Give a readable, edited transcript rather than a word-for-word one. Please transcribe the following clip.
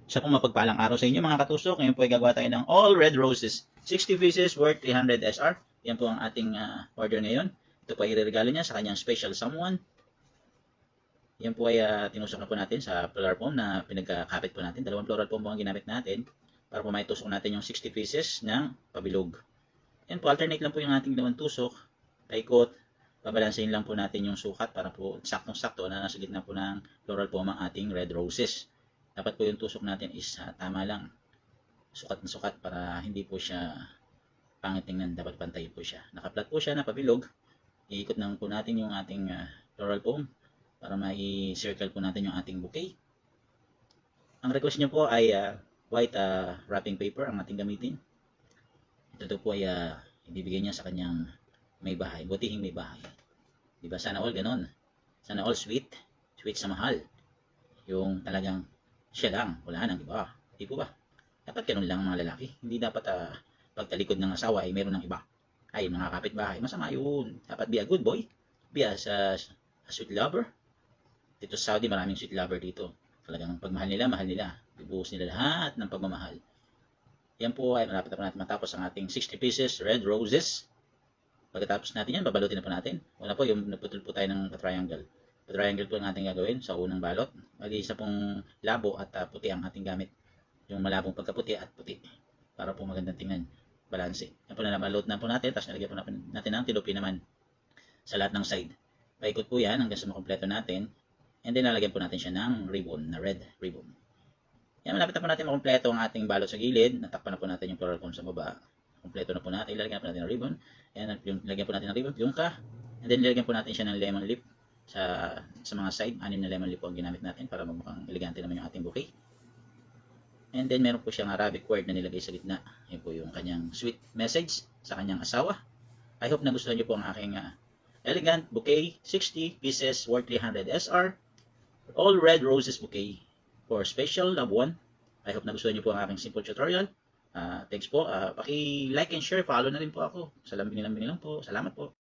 Sa pong mapagpalang araw sa inyo mga katusok, ngayon po ay gagawa tayo ng all red roses. 60 pieces worth 300 SR. Yan po ang ating order ngayon. Ito po ay ireregalo niya sa kanyang special someone. Yan po ay tinusok na po natin sa floral foam na pinagkakapit po natin. Dalawang floral foam po ang ginamit natin para po maitusok natin yung 60 pieces ng pabilog. Yan po, alternate lang po yung ating dalawang tusok. Paikot, babalansin lang po natin yung sukat para po saktong-sakto na nasa gitna po ng floral foam ang ating red roses. Dapat po yung tusok natin is tama lang. Sukat na sukat para hindi po siya pangit tingnan. Dapat pantay po siya. Nakaplat po siya na pabilog. Iikot naman po natin yung ating floral foam para mai-circle po natin yung ating bouquet. Ang request nyo po ay white wrapping paper ang ating gamitin. Ito po ay ibibigay niya sa kanyang may bahay. Butihing may bahay. Diba? Sana all ganon. Sana all sweet. Sweet sa mahal. Yung talagang siya lang, wala nang iba. Di po ba? Dapat ganun lang mga lalaki. Hindi dapat pagtalikod ng asawa ay meron ng iba. Ay, mga kapitbahay, masama yun. Dapat be a good boy. Be a sweet lover. Dito sa Saudi, maraming sweet lover dito. Talagang pagmahal nila, mahal nila. Ibuhos nila lahat ng pagmamahal. Yan po ay malapit na natin matapos ang ating 60 pieces red roses. Pagkatapos natin yan, babalutin na po natin. Una po, yung naputol po tayo ng triangle. Triangle po ang ating gagawin sa unang balot. Bali isa pong labo at puti ang ating gamit. Yung malabong pagkaputi at puti. Para po magandang tingnan. Balanse. Yan po na nabalot na po natin. Tapos nalagyan po natin ng tilupi naman. Sa lahat ng side. Paikot po yan hanggang sa makompleto natin. And then nalagyan po natin siya ng ribbon. Na red ribbon. Yan, malapit na po natin makompleto ang ating balot sa gilid. Natakpan na po natin yung floral foam sa baba. Kompleto na po natin. Ilalagyan po natin ng ribbon. Yan, lagyan po natin ng ribbon. Yung ka. And then nilagyan po natin siya ng lemon leaf. Sa mga side, 6 na lemon leaf po ang ginamit natin para magmukhang elegante naman yung ating bouquet. And then meron po siyang Arabic word na nilagay sa gitna. Yan po yung kanyang sweet message sa kanyang asawa. I hope nagustuhan niyo po ang aking elegant bouquet, 60 pieces worth 300 SR. All red roses bouquet for special loved one. I hope nagustuhan niyo po ang aking simple tutorial. Thanks po. Paki-like and share, follow na rin po ako. Lambing lang po. Salamat po.